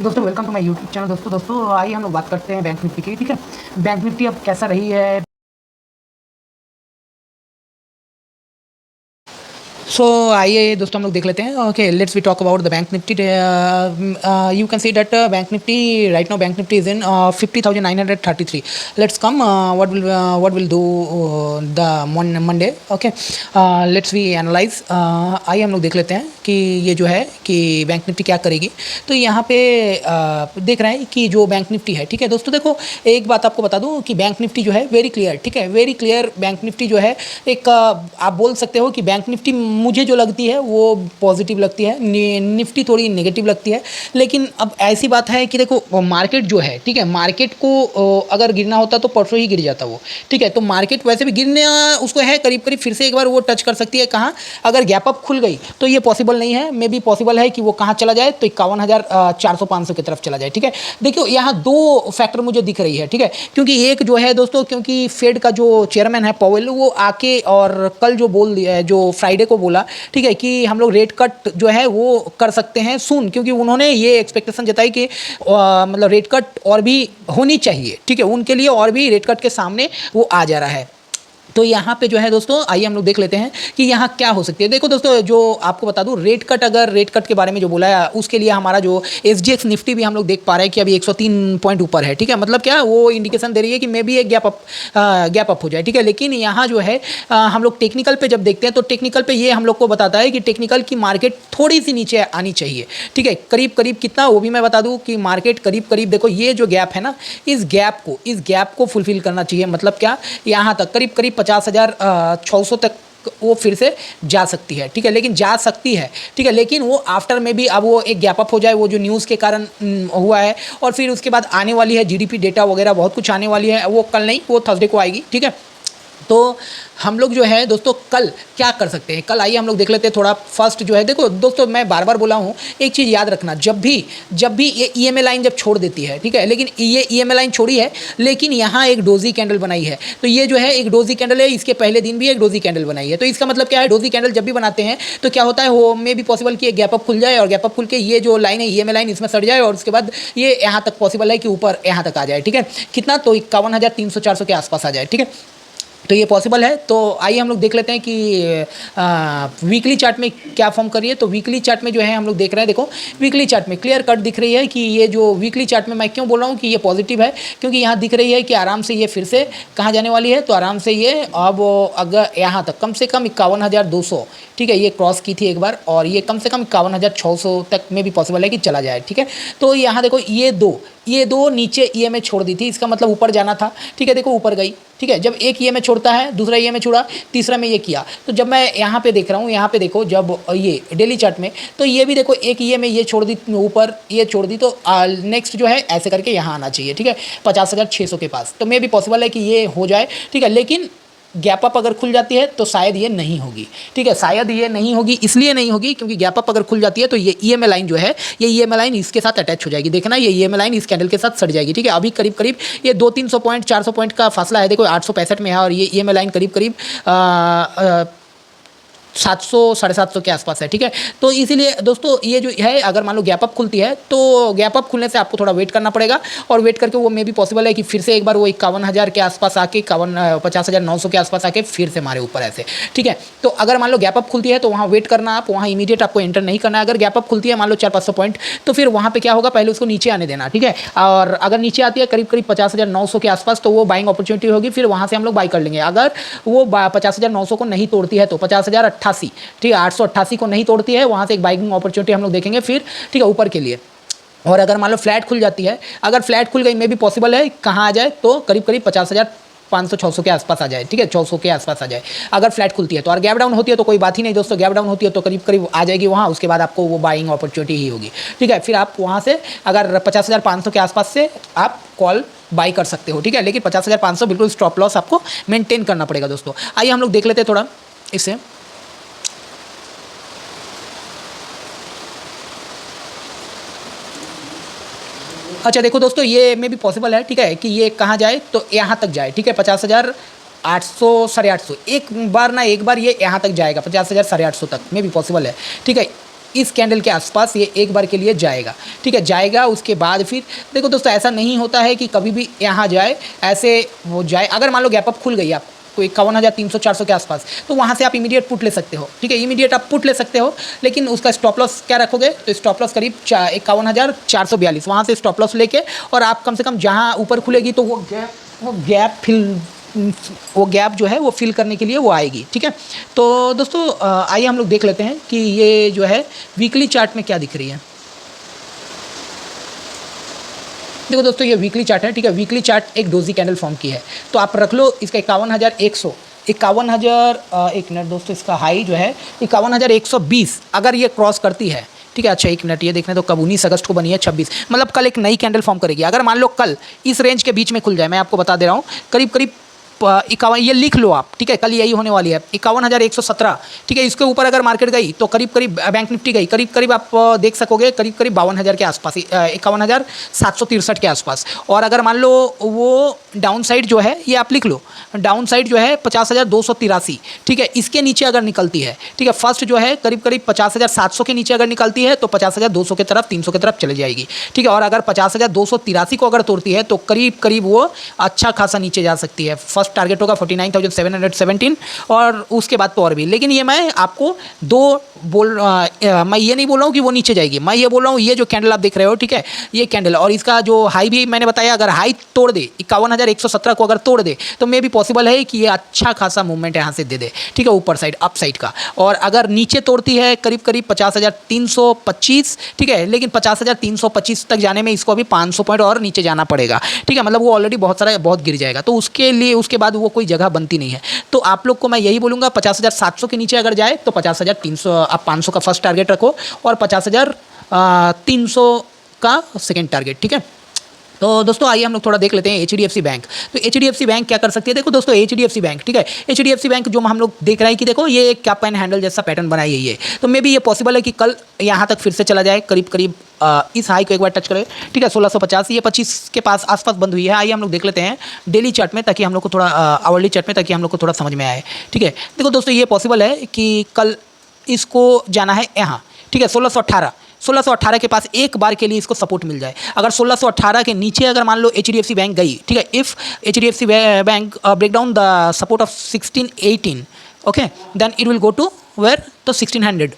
दोस्तों welcome to my YouTube channel. दोस्तों आइए हम लोग बात करते हैं बैंक निफ्टी की। ठीक है, बैंक निफ्टी अब कैसा रही है। सो आइए दोस्तों हम लोग देख लेते हैं। Okay, let's we talk about the bank Nifty. You can see that bank Nifty right now, bank Nifty is in 50,933. Let's come what will do the Monday. Okay, let's we analyse. आइए हम लोग देख लेते हैं कि ये जो है कि बैंक निफ्टी क्या करेगी। तो यहाँ पे देख रहे हैं कि जो बैंक निफ्टी है, ठीक है दोस्तों, देखो एक बात आपको बता दूँ कि बैंक निफ्टी जो है वेरी क्लियर, ठीक है, वेरी क्लियर बैंक निफ्टी जो है एक आप बोल सकते हो कि बैंक निफ्टी मुझे जो लगती है वो पॉजिटिव लगती है, निफ्टी थोड़ी नेगेटिव लगती है। लेकिन अब ऐसी बात है कि देखो मार्केट जो है, ठीक है, मार्केट को अगर गिरना होता तो परसों ही गिर जाता वो, ठीक है। तो मार्केट वैसे भी गिरने उसको है करीब करीब फिर से एक बार वो टच कर सकती है। कहाँ? अगर गैप अप खुल गई तो ये पॉसिबल नहीं है, मे बी पॉसिबल है कि वो कहाँ चला जाए, तो 51,400-500 की तरफ चला जाए। ठीक है, देखियो यहाँ दो फैक्टर मुझे दिख रही है, ठीक है, क्योंकि एक जो है दोस्तों, क्योंकि फेड का जो चेयरमैन है पॉवेल, वो आके और कल जो बोल दिया है, जो फ्राइडे को बोला, ठीक है, कि हम लोग रेट कट जो है वो कर सकते हैं सून, क्योंकि उन्होंने ये एक्सपेक्टेशन जताई कि मतलब रेट कट और भी होनी चाहिए, ठीक है, उनके लिए और भी रेट कट के सामने वो आ जा रहा है। तो यहाँ पे जो है दोस्तों, आइए हम लोग देख लेते हैं कि यहाँ क्या हो सकती है। देखो दोस्तों, जो आपको बता दूँ रेट कट, अगर रेट कट के बारे में जो बोला है उसके लिए हमारा जो SGX निफ्टी भी हम लोग देख पा रहे हैं कि अभी 103 पॉइंट ऊपर है, ठीक है, मतलब क्या वो इंडिकेशन दे रही है कि मे बी एक गैप अप हो जाए, ठीक है। लेकिन यहाँ जो है हम लोग टेक्निकल पे जब देखते हैं तो टेक्निकल पे ये हम लोग को बताता है कि टेक्निकल की मार्केट थोड़ी सी नीचे आनी चाहिए, ठीक है, करीब करीब कितना वो भी मैं बता दूँ कि मार्केट करीब करीब देखो ये जो गैप है ना, इस गैप को फुलफिल करना चाहिए। मतलब क्या, यहाँ तक करीब करीब 50,600 तक वो फिर से जा सकती है, ठीक है, लेकिन जा सकती है, ठीक है, लेकिन वो आफ्टर में भी अब वो एक गैप अप हो जाए, वो जो न्यूज़ के कारण हुआ है, और फिर उसके बाद आने वाली है GDP डेटा वगैरह बहुत कुछ आने वाली है, वो कल नहीं, वो थर्सडे को आएगी, ठीक है। तो हम लोग जो है दोस्तों कल क्या कर सकते हैं, कल आइए हम लोग देख लेते हैं थोड़ा। फर्स्ट जो है देखो दोस्तों, मैं बार बार बोला हूँ एक चीज़ याद रखना, जब भी ये EMA लाइन जब छोड़ देती है, ठीक है, लेकिन ये EMA लाइन छोड़ी है, लेकिन यहाँ एक डोजी कैंडल बनाई है, तो ये जो है एक डोजी कैंडल है, इसके पहले दिन भी एक डोजी कैंडल बनाई है। तो इसका मतलब क्या है, डोजी कैंडल जब भी बनाते हैं तो क्या होता है, वो मे भी पॉसिबल कि गैप अप खुल जाए, और गैप अप खुल के ये जो लाइन है EMA लाइन इसमें सट जाए, और उसके बाद ये यहाँ तक पॉसिबल है कि ऊपर यहाँ तक आ जाए, ठीक है, कितना, तो 51,300-400 के आसपास आ जाए, ठीक है, तो ये पॉसिबल है। तो आइए हम लोग देख लेते हैं कि वीकली चार्ट में क्या फॉर्म कर रही है। तो वीकली चार्ट में जो है हम लोग देख रहे हैं, देखो वीकली चार्ट में क्लियर कट दिख रही है कि ये जो वीकली चार्ट में मैं क्यों बोल रहा हूँ कि ये पॉजिटिव है, क्योंकि यहाँ दिख रही है कि आराम से ये फिर से कहाँ जाने वाली है, तो आराम से ये अब अगर यहाँ तक कम से कम 51,200, ठीक है, ये क्रॉस की थी एक बार, और ये कम से कम 51,600 तक में भी पॉसिबल है कि चला जाए, ठीक है। तो यहाँ देखो ये दो नीचे EMA छोड़ दी थी, इसका मतलब ऊपर जाना था, ठीक है, देखो ऊपर गई, ठीक है। जब एक EMA छोड़ता है, दूसरा EMA छोड़ा, तीसरा में ये किया, तो जब मैं यहाँ पे देख रहा हूँ, यहाँ पे देखो जब ये डेली चार्ट में, तो ये भी देखो एक EMA ये छोड़ दी ऊपर, ये छोड़ दी, तो नेक्स्ट जो है ऐसे करके यहाँ आना चाहिए, ठीक है, 50,600 के पास, तो मे भी पॉसिबल है कि ये हो जाए, ठीक है। लेकिन गैप अप अगर खुल जाती है तो शायद ये नहीं होगी, ठीक है, शायद ये नहीं होगी, इसलिए नहीं होगी क्योंकि गैप अप अगर खुल जाती है तो ये EMA लाइन जो है, ये EMA लाइन इसके साथ अटैच हो जाएगी, देखना ये EMA लाइन इस कैंडल के साथ सट जाएगी, ठीक है। अभी करीब करीब ये 200-300 पॉइंट 400 पॉइंट का फासला है, देखो 865 में है, और ये EMA लाइन करीब करीब 700-750 के आसपास है, ठीक है। तो इसीलिए दोस्तों ये जो है, अगर मान लो गैप अप खुलती है तो गैप अप खुलने से आपको थोड़ा वेट करना पड़ेगा, और वेट करके वो मे भी पॉसिबल है कि फिर से एक बार वो 51,000 के आसपास आके 50,900 के आसपास आके फिर से मारे ऊपर ऐसे, ठीक है। तो अगर मान लो गैप अप खुलती है तो वहाँ वेट करना, आप वहाँ इमीडिएट आपको एंटर नहीं करना है। अगर गैप अप खुलती है मान लो 400-500 पॉइंट, तो फिर वहाँ पे क्या होगा, पहले उसको नीचे आने देना, ठीक है, और अगर नीचे आती है करीब करीब 50,900 के आसपास, तो वो बाइंग अपॉर्चुनिटी होगी, फिर वहाँ से हम लोग बाई कर लेंगे। अगर वो 50,900 को नहीं तोड़ती है तो 50,088, ठीक है, 888 को नहीं तोड़ती है, वहाँ से एक बाइंग अपॉर्चुनिटी हम लोग देखेंगे फिर, ठीक है, ऊपर के लिए। और अगर मान लो फ्लैट खुल जाती है, अगर फ्लैट खुल गई में भी पॉसिबल है कहाँ आ जाए, तो करीब करीब 50,500-600 के आसपास आ जाए, ठीक है, 400 के आसपास आ जाए अगर फ्लैट खुलती है तो। और गैप डाउन होती है तो कोई बात ही नहीं दोस्तों, गैप डाउन होती है तो करीब करीब आ जाएगी वहाँ, उसके बाद आपको वो बाइंग अपॉर्चुनिटी ही होगी, ठीक है। फिर आप वहाँ से अगर 50,500 के आसपास से आप कॉल बाई कर सकते हो, ठीक है, लेकिन 50,500 बिल्कुल स्टॉप लॉस आपको मेंटेन करना पड़ेगा दोस्तों। आइए हम लोग देख लेते हैं थोड़ा इससे। अच्छा देखो दोस्तों, ये में भी पॉसिबल है, ठीक है, कि ये कहाँ जाए, तो यहाँ तक जाए, ठीक है, 50,800 850, एक बार ये यहाँ तक जाएगा 50,000 850 तक में भी पॉसिबल है, ठीक है। इस कैंडल के आसपास ये एक बार के लिए जाएगा, ठीक है, जाएगा। उसके बाद फिर देखो दोस्तों, ऐसा नहीं होता है कि कभी भी यहाँ जाए ऐसे वो जाए। अगर मान लो गैप अप खुल गई आप तो 51,300-400 के आसपास, तो वहाँ से आप इमीडिएट पुट ले सकते हो, ठीक है, इमीडिएट आप पुट ले सकते हो। लेकिन उसका स्टॉप लॉस क्या रखोगे, तो स्टॉप लॉस करीब 51,442, वहाँ से स्टॉप लॉस लेके और आप कम से कम जहाँ ऊपर खुलेगी तो वो गैप जो है वो फिल करने के लिए वो आएगी, ठीक है। तो दोस्तों आइए हम लोग देख लेते हैं कि ये जो है वीकली चार्ट में क्या दिख रही है। देखो दोस्तों, ये वीकली चार्ट है, ठीक है। वीकली चार्ट एक डोजी कैंडल फॉर्म की है, तो आप रख लो इसका 51,000 एक मिनट दोस्तों, इसका हाई जो है 51,120 अगर ये क्रॉस करती है, ठीक है। अच्छा एक मिनट, ये देखने तो कब 19 अगस्त को बनी है, 26 मतलब कल एक नई कैंडल फॉर्म करेगी। अगर मान लो कल इस रेंज के बीच में खुल जाए, मैं आपको बता दे रहा हूँ, करीब करीब 51, ये लिख लो आप, ठीक है, कल यही होने वाली है 51,117, ठीक है। इसके ऊपर अगर मार्केट गई तो करीब करीब बैंक निफ्टी गई करीब करीब आप देख सकोगे करीब करीब 52,000 के आसपास, 51,763 के आसपास। और अगर मान लो वो डाउन साइड जो है, ये आप लिख लो, डाउन साइड जो है 50,283, ठीक है, इसके नीचे अगर निकलती है, ठीक है, फर्स्ट जो है करीब करीब 50,700 के नीचे अगर निकलती है तो 50,200 के तरफ 300 की तरफ चले जाएगी, ठीक है। और अगर 50,283 को अगर तोड़ती है तो करीब करीब वो अच्छा खासा नीचे जा सकती है। फर्स्ट टारगेट होगा 49,717 और उसके बाद तो और भी। लेकिन ये मैं आपको मैं ये नहीं बोल रहा हूँ कि वो नीचे जाएगी, मैं ये बोल रहा हूँ ये जो कैंडल आप देख रहे हो, ठीक है, ये कैंडल और इसका जो हाई भी मैंने बताया, अगर हाई तोड़ दे 51,117 को अगर तोड़ दे तो मे भी पॉसिबल है कि ये अच्छा खासा मूवमेंट यहाँ से दे दे, ठीक है, ऊपर साइड अप साइड का। और अगर नीचे तोड़ती है करीब करीब 50,325, ठीक है, लेकिन 50,325 तक जाने में इसको अभी 500 पॉइंट और नीचे जाना पड़ेगा, ठीक है, मतलब वो ऑलरेडी बहुत गिर जाएगा, तो उसके लिए उसके बाद वो कोई जगह बनती नहीं है। तो आप लोग को मैं यही बोलूँगा 50,700 के नीचे अगर जाए तो 50,300 आप 500 का फर्स्ट टारगेट रखो और 50,300 का सेकेंड टारगेट, ठीक है। तो दोस्तों आइए हम लोग थोड़ा देख लेते हैं HDFC बैंक। तो HDFC बैंक क्या कर सकती है, देखो दोस्तों HDFC बैंक, ठीक है, HDFC बैंक जो हम लोग देख रहे हैं कि देखो ये एक कैप एंड हैंडल जैसा पैटर्न बनाई है ये, तो मे भी ये पॉसिबल है कि कल यहाँ तक फिर से चला जाए, करीब करीब इस हाई को एक बार टच करे, ठीक है, 1650, ये 25 के पास आसपास बंद हुई है। आइए हम लोग देख लेते हैं डेली चार्ट में, ताकि हम लोग को थोड़ा आवरली चार्ट में, ताकि हम लोग को थोड़ा समझ में आए, ठीक है। देखो दोस्तों ये पॉसिबल है कि कल इसको जाना है यहाँ, ठीक है, 1618 के पास एक बार के लिए इसको सपोर्ट मिल जाए। अगर 1618 के नीचे अगर मान लो HDFC बैंक गई, ठीक है, if HDFC bank break down the support of 1618, okay, then it will go to where, तो 1600,